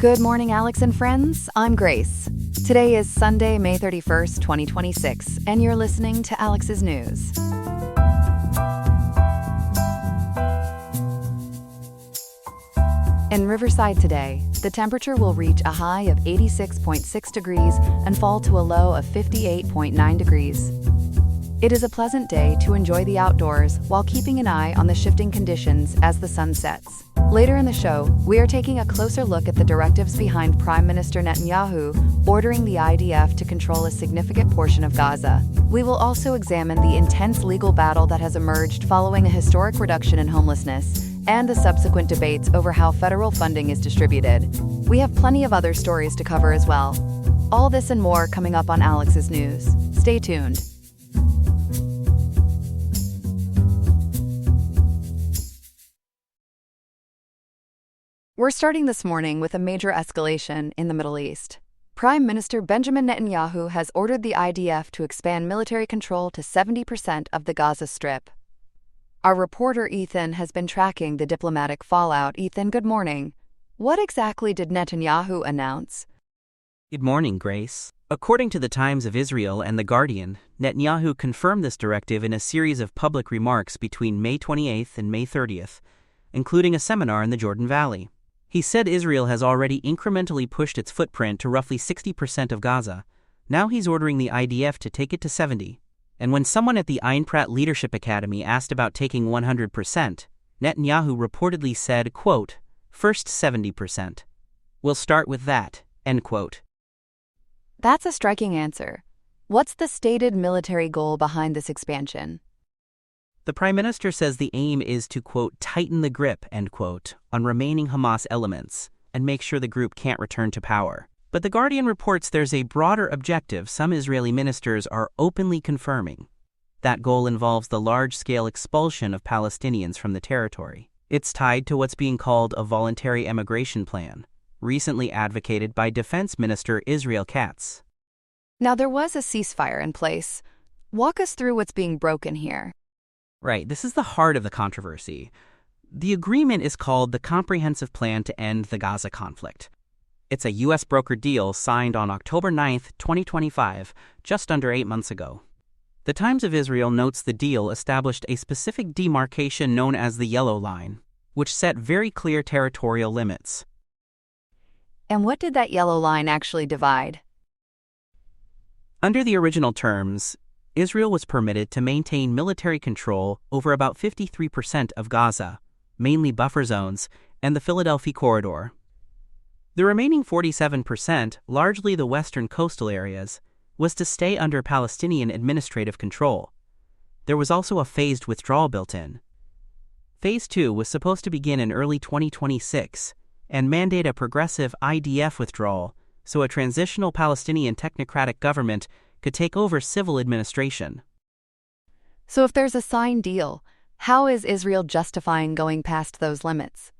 Good morning, Alex and friends. I'm Grace. Today is Sunday, May 31st, 2026, and you're listening to Alex's News. In Riverside today, the temperature will reach a high of 86.6 degrees and fall to a low of 58.9 degrees. It is a pleasant day to enjoy the outdoors while keeping an eye on the shifting conditions as the sun sets. Later in the show, we are taking a closer look at the directives behind Prime Minister Netanyahu ordering the IDF to control a significant portion of Gaza. We will also examine the intense legal battle that has emerged following a historic reduction in homelessness and the subsequent debates over how federal funding is distributed. We have plenty of other stories to cover as well. All this and more coming up on Alex's News. Stay tuned. We're starting this morning with a major escalation in the Middle East. Prime Minister Benjamin Netanyahu has ordered the IDF to expand military control to 70% of the Gaza Strip. Our reporter Ethan has been tracking the diplomatic fallout. Ethan, good morning. What exactly did Netanyahu announce? Good morning, Grace. According to the Times of Israel and The Guardian, Netanyahu confirmed this directive in a series of public remarks between May 28th and May 30th, including a seminar in the Jordan Valley. He said Israel has already incrementally pushed its footprint to roughly 60% of Gaza. Now he's ordering the IDF to take it to 70%. And when someone at the Ein Prat Leadership Academy asked about taking 100%, Netanyahu reportedly said, quote, "First 70%. We'll start with that," end quote. That's a striking answer. What's the stated military goal behind this expansion? The Prime Minister says the aim is to, quote, "tighten the grip," end quote, on remaining Hamas elements and make sure the group can't return to power. But The Guardian reports there's a broader objective some Israeli ministers are openly confirming. That goal involves the large-scale expulsion of Palestinians from the territory. It's tied to what's being called a voluntary emigration plan, recently advocated by Defense Minister Israel Katz. Now, there was a ceasefire in place. Walk us through what's being broken here. Right, this is the heart of the controversy. The agreement is called the Comprehensive Plan to End the Gaza Conflict. It's a U.S. brokered deal signed on October 9th, 2025, just under 8 months ago. The Times of Israel notes the deal established a specific demarcation known as the Yellow Line, which set very clear territorial limits. And what did that yellow line actually divide? Under the original terms, Israel was permitted to maintain military control over about 53% of Gaza, mainly buffer zones, and the Philadelphia corridor. The remaining 47%, largely the western coastal areas, was to stay under Palestinian administrative control. There was also a phased withdrawal built in. Phase 2 was supposed to begin in early 2026 and mandate a progressive IDF withdrawal so a transitional Palestinian technocratic government could take over civil administration. So if there's a signed deal, how is Israel justifying going past those limits?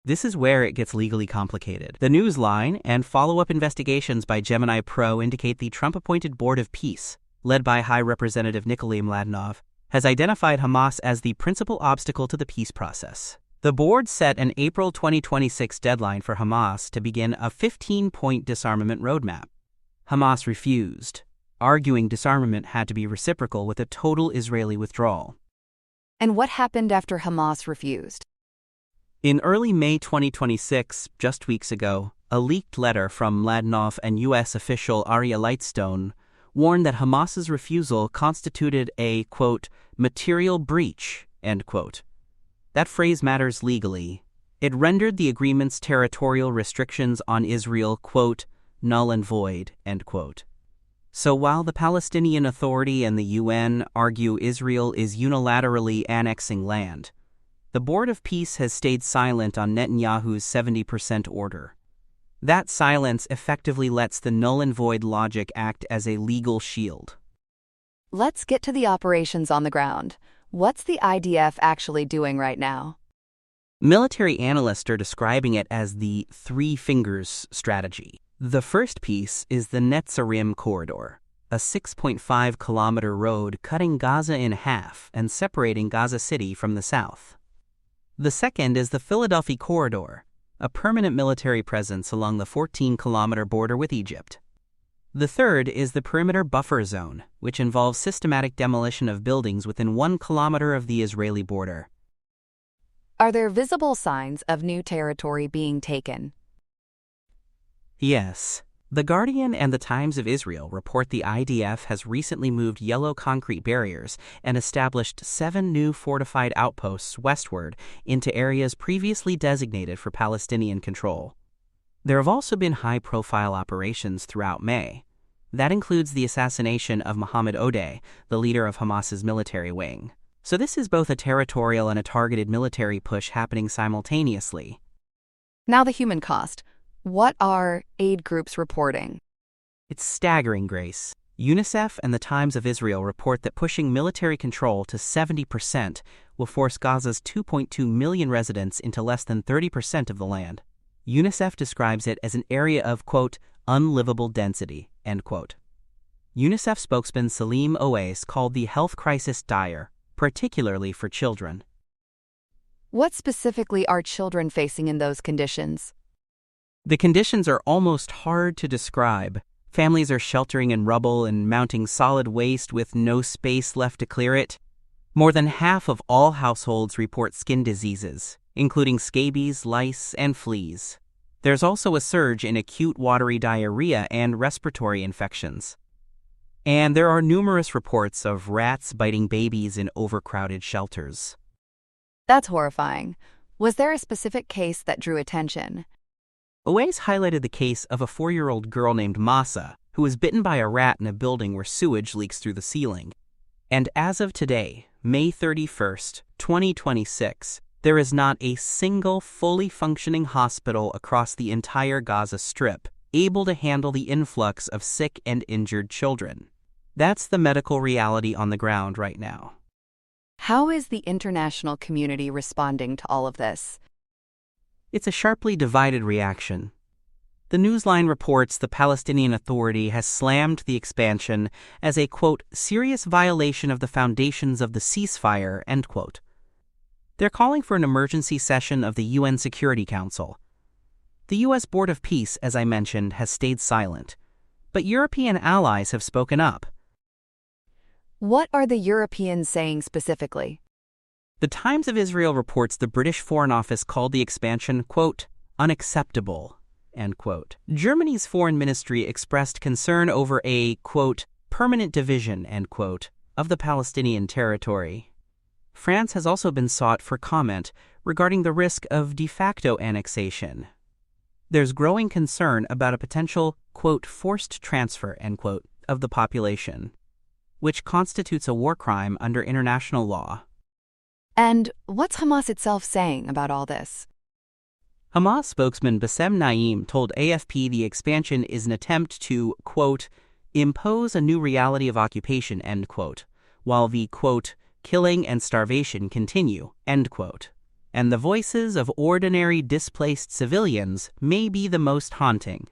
This is where it gets legally complicated. The Newsline and follow-up investigations by Gemini Pro indicate the Trump-appointed Board of Peace, led by High Representative Nikolai Mladenov, has identified Hamas as the principal obstacle to the peace process. The board set an April 2026 deadline for Hamas to begin a 15-point disarmament roadmap. Hamas refused, arguing disarmament had to be reciprocal with a total Israeli withdrawal. And what happened after Hamas refused? In early May 2026, just weeks ago, a leaked letter from Mladenov and U.S. official Aria Lightstone warned that Hamas's refusal constituted a, quote, "material breach," end quote. That phrase matters legally. It rendered the agreement's territorial restrictions on Israel, quote, "null and void," end quote. So while the Palestinian Authority and the UN argue Israel is unilaterally annexing land, the Board of Peace has stayed silent on Netanyahu's 70% order. That silence effectively lets the null and void logic act as a legal shield. Let's get to the operations on the ground. What's the IDF actually doing right now? Military analysts are describing it as the three fingers strategy. The first piece is the Netzarim corridor, a 6.5-kilometer road cutting Gaza in half and separating Gaza City from the south. The second is the Philadelphia corridor, a permanent military presence along the 14-kilometer border with Egypt. The third is the perimeter buffer zone, which involves systematic demolition of buildings within 1 kilometer of the Israeli border. Are there visible signs of new territory being taken? Yes. The Guardian and the Times of Israel report the IDF has recently moved yellow concrete barriers and established 7 new fortified outposts westward into areas previously designated for Palestinian control. There have also been high-profile operations throughout May. That includes the assassination of Mohammed Odeh, the leader of Hamas's military wing. So this is both a territorial and a targeted military push happening simultaneously. Now the human cost. What are aid groups reporting? It's staggering, Grace. UNICEF and the Times of Israel report that pushing military control to 70% will force Gaza's 2.2 million residents into less than 30% of the land. UNICEF describes it as an area of, quote, unlivable density, end quote. UNICEF spokesman Salim Owais called the health crisis dire, particularly for children. What specifically are children facing in those conditions? The conditions are almost hard to describe. Families are sheltering in rubble and mounting solid waste with no space left to clear it. More than half of all households report skin diseases, including scabies, lice, and fleas. There's also a surge in acute watery diarrhea and respiratory infections. And there are numerous reports of rats biting babies in overcrowded shelters. That's horrifying. Was there a specific case that drew attention? Owais highlighted the case of a 4-year-old girl named Masa, who was bitten by a rat in a building where sewage leaks through the ceiling. And as of today, May 31st, 2026, there is not a single fully functioning hospital across the entire Gaza Strip able to handle the influx of sick and injured children. That's the medical reality on the ground right now. How is the international community responding to all of this? It's a sharply divided reaction. The Newsline reports the Palestinian Authority has slammed the expansion as a, quote, serious violation of the foundations of the ceasefire, end quote. They're calling for an emergency session of the UN Security Council. The U.S. Board of Peace, as I mentioned, has stayed silent, but European allies have spoken up. What are the Europeans saying specifically? The Times of Israel reports the British Foreign Office called the expansion, quote, unacceptable, end quote. Germany's foreign ministry expressed concern over a, quote, permanent division, end quote, of the Palestinian territory. France has also been sought for comment regarding the risk of de facto annexation. There's growing concern about a potential, quote, forced transfer, end quote, of the population, which constitutes a war crime under international law. And what's Hamas itself saying about all this? Hamas spokesman Bassem Naim told AFP the expansion is an attempt to, quote, impose a new reality of occupation, end quote, while the, quote, killing and starvation continue, end quote. And the voices of ordinary displaced civilians may be the most haunting.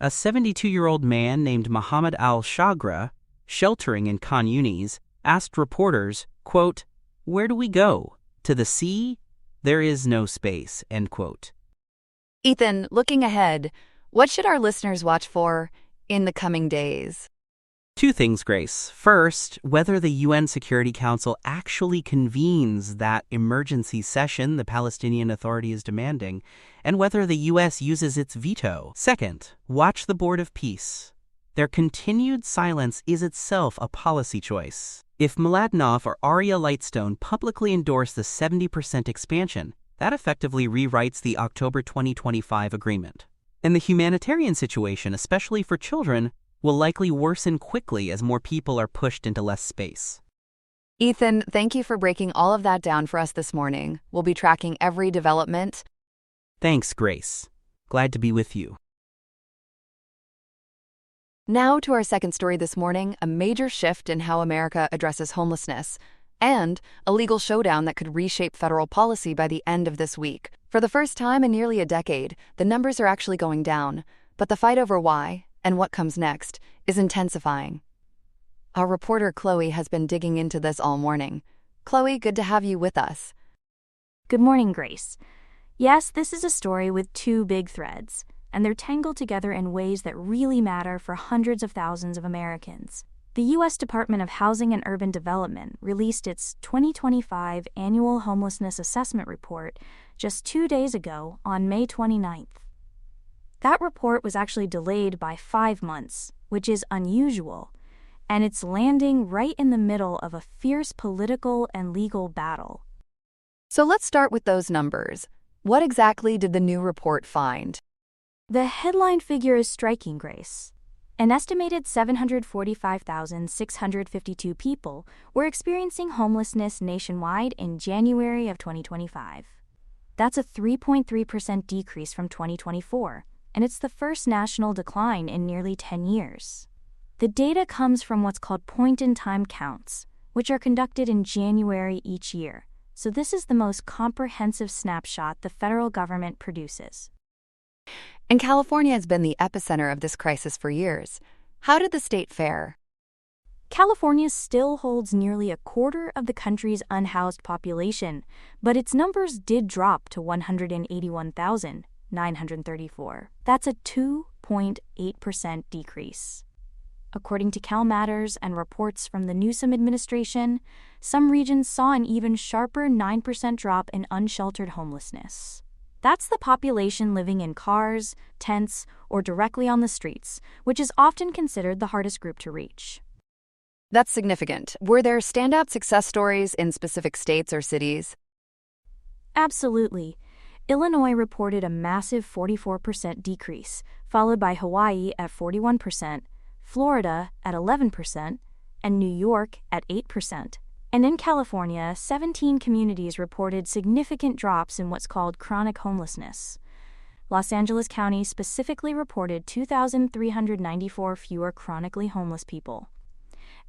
A 72-year-old man named Mohammed al-Shagra, sheltering in Khan Yunis, asked reporters, quote, where do we go? To the sea? There is no space, end quote. Ethan, looking ahead, what should our listeners watch for in the coming days? 2 things, Grace. First, whether the UN Security Council actually convenes that emergency session the Palestinian Authority is demanding, and whether the U.S. uses its veto. Second, watch the Board of Peace. Their continued silence is itself a policy choice. If Mladenov or Arya Lightstone publicly endorse the 70% expansion, that effectively rewrites the October 2025 agreement. And the humanitarian situation, especially for children, will likely worsen quickly as more people are pushed into less space. Ethan, thank you for breaking all of that down for us this morning. We'll be tracking every development. Thanks, Grace. Glad to be with you. Now to our second story this morning, a major shift in how America addresses homelessness, and a legal showdown that could reshape federal policy by the end of this week. For the first time in nearly a decade, the numbers are actually going down, but the fight over why and what comes next is intensifying. Our reporter Chloe has been digging into this all morning. Chloe, good to have you with us. Good morning, Grace. Yes, this is a story with two big threads, and they're tangled together in ways that really matter for hundreds of thousands of Americans. The U.S. Department of Housing and Urban Development released its 2025 Annual Homelessness Assessment Report just 2 days ago on May 29th. That report was actually delayed by 5 months, which is unusual, and it's landing right in the middle of a fierce political and legal battle. So let's start with those numbers. What exactly did the new report find? The headline figure is striking, Grace. An estimated 745,652 people were experiencing homelessness nationwide in January of 2025. That's a 3.3% decrease from 2024, and it's the first national decline in nearly 10 years. The data comes from what's called point-in-time counts, which are conducted in January each year, so this is the most comprehensive snapshot the federal government produces. And California has been the epicenter of this crisis for years. How did the state fare? California still holds nearly a quarter of the country's unhoused population, but its numbers did drop to 181,934. That's a 2.8% decrease. According to CalMatters and reports from the Newsom administration, some regions saw an even sharper 9% drop in unsheltered homelessness. That's the population living in cars, tents, or directly on the streets, which is often considered the hardest group to reach. That's significant. Were there standout success stories in specific states or cities? Absolutely. Illinois reported a massive 44% decrease, followed by Hawaii at 41%, Florida at 11%, and New York at 8%. And in California, 17 communities reported significant drops in what's called chronic homelessness. Los Angeles County specifically reported 2,394 fewer chronically homeless people.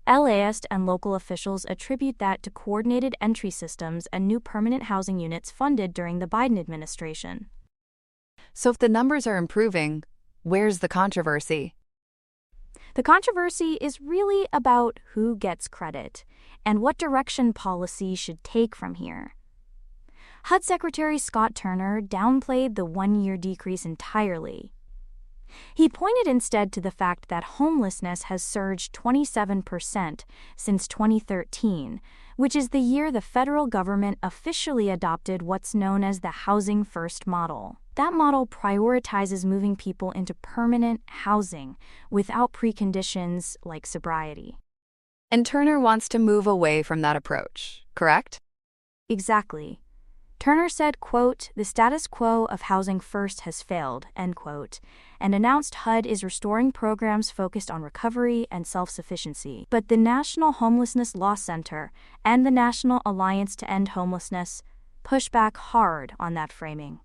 LAist and local officials attribute that to coordinated entry systems and new permanent housing units funded during the Biden administration. So if the numbers are improving, where's the controversy? The controversy is really about who gets credit and what direction policy should take from here. HUD Secretary Scott Turner downplayed the one-year decrease entirely. He pointed instead to the fact that homelessness has surged 27% since 2013, which is the year the federal government officially adopted what's known as the Housing First model. That model prioritizes moving people into permanent housing without preconditions like sobriety. And Turner wants to move away from that approach, correct? Exactly. Turner said, quote, "The status quo of housing first has failed," end quote, and announced HUD is restoring programs focused on recovery and self-sufficiency. But the National Homelessness Law Center and the National Alliance to End Homelessness push back hard on that framing.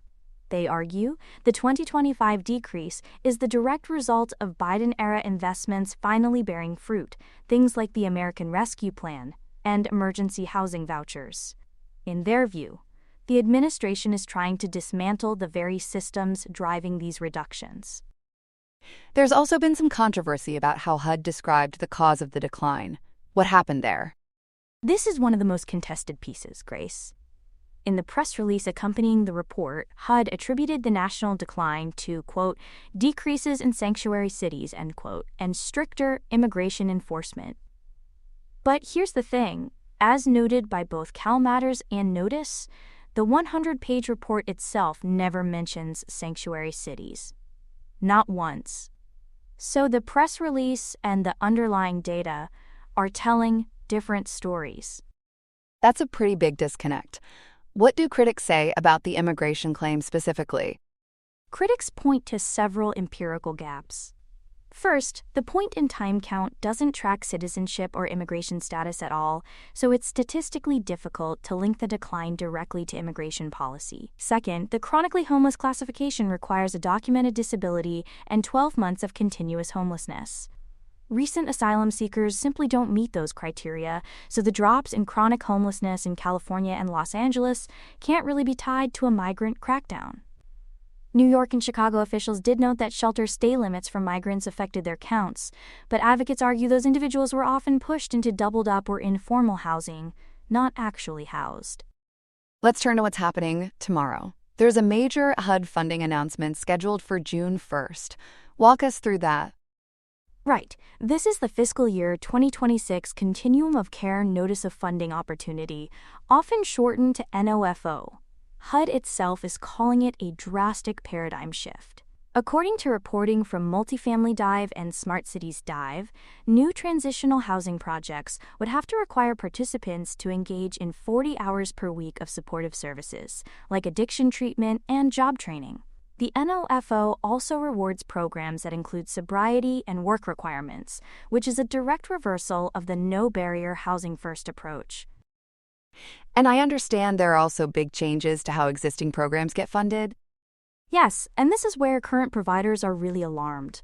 They argue the 2025 decrease is the direct result of Biden-era investments finally bearing fruit, things like the American Rescue Plan and emergency housing vouchers. In their view, the administration is trying to dismantle the very systems driving these reductions. There's also been some controversy about how HUD described the cause of the decline. What happened there? This is one of the most contested pieces, Grace. In the press release accompanying the report, HUD attributed the national decline to, quote, "decreases in sanctuary cities," end quote, and stricter immigration enforcement. But here's the thing. As noted by both CalMatters and Notice, the 100-page report itself never mentions sanctuary cities. Not once. So the press release and the underlying data are telling different stories. That's a pretty big disconnect. What do critics say about the immigration claim specifically? Critics point to several empirical gaps. First, the point-in-time count doesn't track citizenship or immigration status at all, so it's statistically difficult to link the decline directly to immigration policy. Second, the chronically homeless classification requires a documented disability and 12 months of continuous homelessness. Recent asylum seekers simply don't meet those criteria, so the drops in chronic homelessness in California and Los Angeles can't really be tied to a migrant crackdown. New York and Chicago officials did note that shelter stay limits for migrants affected their counts, but advocates argue those individuals were often pushed into doubled-up or informal housing, not actually housed. Let's turn to what's happening tomorrow. There's a major HUD funding announcement scheduled for June 1st. Walk us through that. Right. This is the fiscal year 2026 Continuum of Care Notice of Funding Opportunity, often shortened to NOFO. HUD itself is calling it a drastic paradigm shift. According to reporting from Multifamily Dive and Smart Cities Dive, new transitional housing projects would have to require participants to engage in 40 hours per week of supportive services, like addiction treatment and job training. The NOFO also rewards programs that include sobriety and work requirements, which is a direct reversal of the no-barrier housing-first approach. And I understand there are also big changes to how existing programs get funded. Yes, and this is where current providers are really alarmed.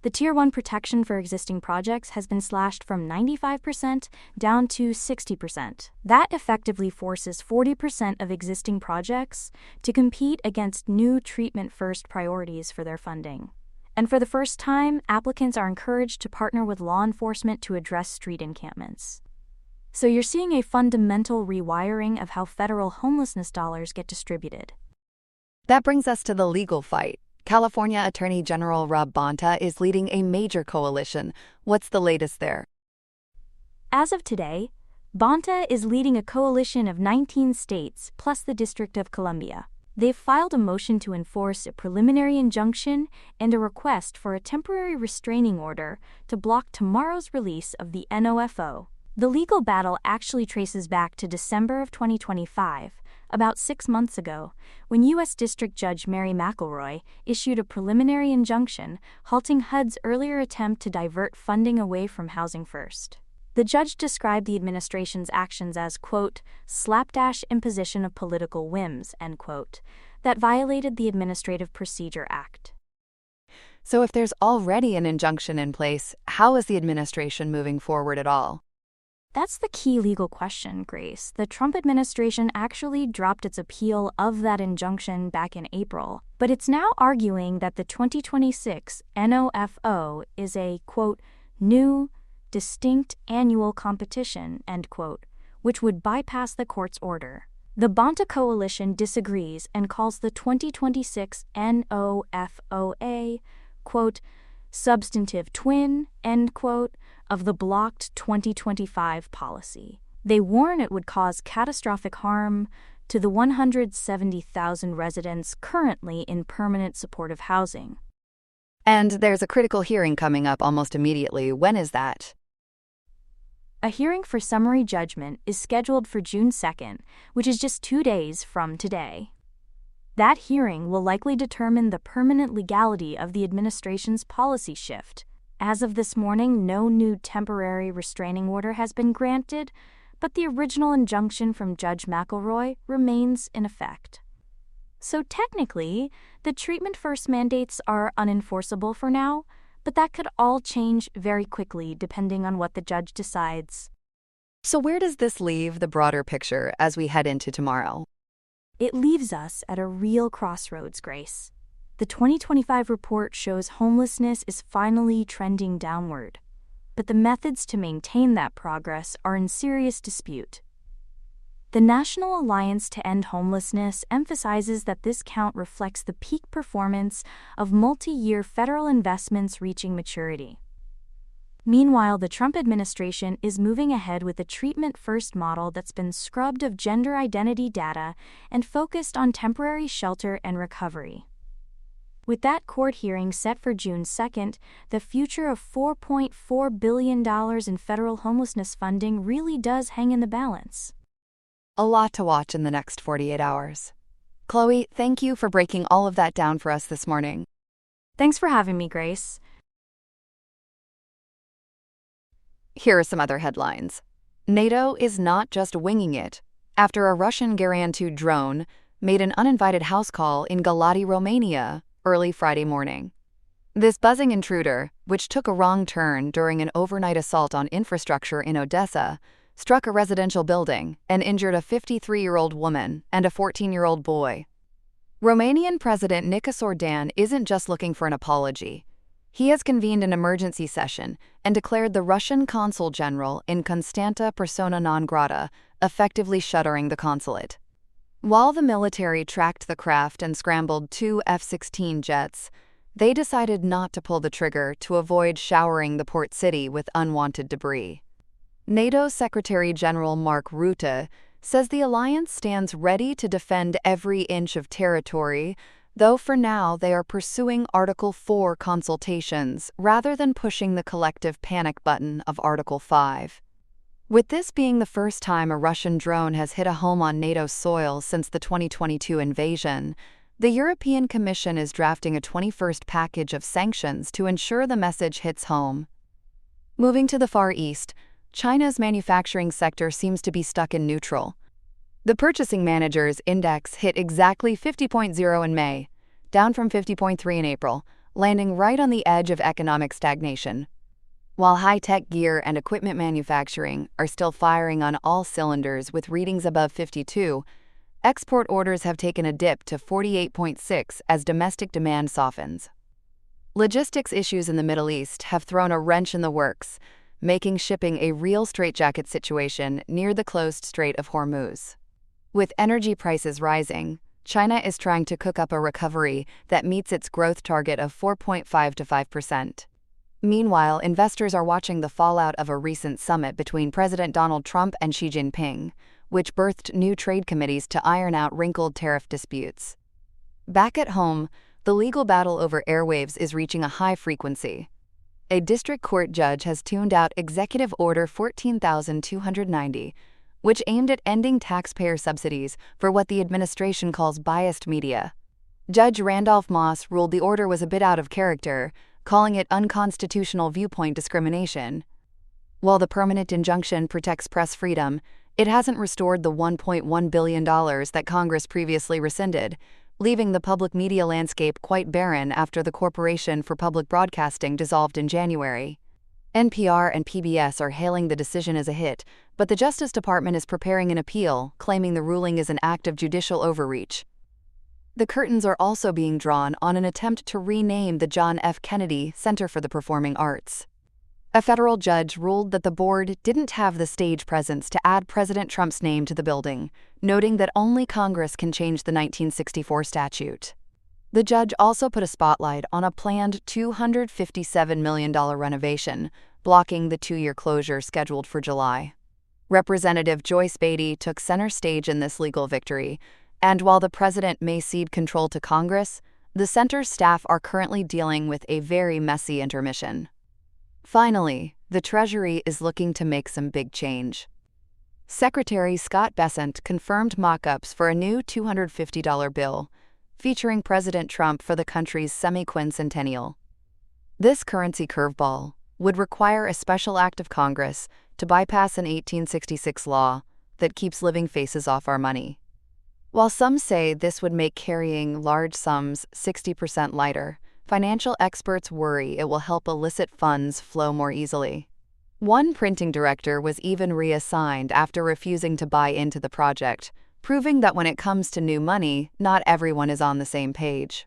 The Tier 1 protection for existing projects has been slashed from 95% down to 60%. That effectively forces 40% of existing projects to compete against new treatment-first priorities for their funding. And for the first time, applicants are encouraged to partner with law enforcement to address street encampments. So you're seeing a fundamental rewiring of how federal homelessness dollars get distributed. That brings us to the legal fight. California Attorney General Rob Bonta is leading a major coalition. What's the latest there? As of today, Bonta is leading a coalition of 19 states plus the District of Columbia. They've filed a motion to enforce a preliminary injunction and a request for a temporary restraining order to block tomorrow's release of the NOFO. The legal battle actually traces back to December of 2025, about 6 months ago, when U.S. District Judge Mary McElroy issued a preliminary injunction halting HUD's earlier attempt to divert funding away from Housing First. The judge described the administration's actions as, quote, slapdash imposition of political whims, end quote, that violated the Administrative Procedure Act. So if there's already an injunction in place, how is the administration moving forward at all? That's the key legal question, Grace. The Trump administration actually dropped its appeal of that injunction back in April, but it's now arguing that the 2026 NOFO is a, quote, new, distinct annual competition, end quote, which would bypass the court's order. The Bonta coalition disagrees and calls the 2026 NOFO a, quote, substantive twin, end quote, of the blocked 2025 policy. They warn it would cause catastrophic harm to the 170,000 residents currently in permanent supportive housing. And there's a critical hearing coming up almost immediately. When is that? A hearing for summary judgment is scheduled for June 2nd, which is just 2 days from today. That hearing will likely determine the permanent legality of the administration's policy shift. As of this morning, no new temporary restraining order has been granted, but the original injunction from Judge McElroy remains in effect. So technically, the treatment-first mandates are unenforceable for now, but that could all change very quickly depending on what the judge decides. So where does this leave the broader picture as we head into tomorrow? It leaves us at a real crossroads, Grace. The 2025 report shows homelessness is finally trending downward, but the methods to maintain that progress are in serious dispute. The National Alliance to End Homelessness emphasizes that this count reflects the peak performance of multi-year federal investments reaching maturity. Meanwhile, the Trump administration is moving ahead with a treatment-first model that's been scrubbed of gender identity data and focused on temporary shelter and recovery. With that court hearing set for June 2nd, the future of $4.4 billion in federal homelessness funding really does hang in the balance. A lot to watch in the next 48 hours. Chloe, thank you for breaking all of that down for us this morning. Thanks for having me, Grace. Here are some other headlines. NATO is not just winging it, after a Russian Garantu drone made an uninvited house call in Galati, Romania, early Friday morning. This buzzing intruder, which took a wrong turn during an overnight assault on infrastructure in Odessa, struck a residential building and injured a 53-year-old woman and a 14-year-old boy. Romanian President Nicos Ordan isn't just looking for an apology. He has convened an emergency session and declared the Russian consul general in Constanta persona non grata, effectively shuttering the consulate. While the military tracked the craft and scrambled 2 F-16 jets, they decided not to pull the trigger to avoid showering the port city with unwanted debris. NATO Secretary General Mark Rutte says the alliance stands ready to defend every inch of territory, though for now they are pursuing Article 4 consultations rather than pushing the collective panic button of Article 5. With this being the first time a Russian drone has hit a home on NATO soil since the 2022 invasion, the European Commission is drafting a 21st package of sanctions to ensure the message hits home. Moving to the Far East, China's manufacturing sector seems to be stuck in neutral. The Purchasing Managers Index hit exactly 50.0 in May, down from 50.3 in April, landing right on the edge of economic stagnation. While high-tech gear and equipment manufacturing are still firing on all cylinders with readings above 52, export orders have taken a dip to 48.6 as domestic demand softens. Logistics issues in the Middle East have thrown a wrench in the works, making shipping a real straitjacket situation near the closed Strait of Hormuz. With energy prices rising, China is trying to cook up a recovery that meets its growth target of 4.5 to 5%. Meanwhile, investors are watching the fallout of a recent summit between President Donald Trump and Xi Jinping, which birthed new trade committees to iron out wrinkled tariff disputes. Back at home, the legal battle over airwaves is reaching a high frequency. A district court judge has tuned out Executive Order 14,290, which aimed at ending taxpayer subsidies for what the administration calls biased media. Judge Randolph Moss ruled the order was a bit out of character, calling it unconstitutional viewpoint discrimination. While the permanent injunction protects press freedom, it hasn't restored the $1.1 billion that Congress previously rescinded, leaving the public media landscape quite barren after the Corporation for Public Broadcasting dissolved in January. NPR and PBS are hailing the decision as a hit, but the Justice Department is preparing an appeal, claiming the ruling is an act of judicial overreach. The curtains are also being drawn on an attempt to rename the John F. Kennedy Center for the Performing Arts. A federal judge ruled that the board didn't have the stage presence to add President Trump's name to the building, noting that only Congress can change the 1964 statute. The judge also put a spotlight on a planned $257 million renovation, blocking the 2-year closure scheduled for July. Representative Joyce Beatty took center stage in this legal victory, and while the president may cede control to Congress, the center's staff are currently dealing with a very messy intermission. Finally, the Treasury is looking to make some big change. Secretary Scott Bessent confirmed mock-ups for a new $250 bill, featuring President Trump for the country's semi-quincentennial. This currency curveball would require a special act of Congress to bypass an 1866 law that keeps living faces off our money. While some say this would make carrying large sums 60% lighter, financial experts worry it will help illicit funds flow more easily. One printing director was even reassigned after refusing to buy into the project, proving that when it comes to new money, not everyone is on the same page.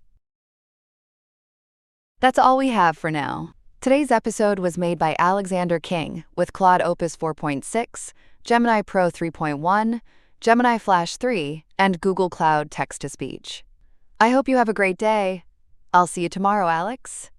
That's all we have for now. Today's episode was made by Alexander King with Claude Opus 4.6, Gemini Pro 3.1, Gemini Flash 3, and Google Cloud Text-to-Speech. I hope you have a great day. I'll see you tomorrow, Alex.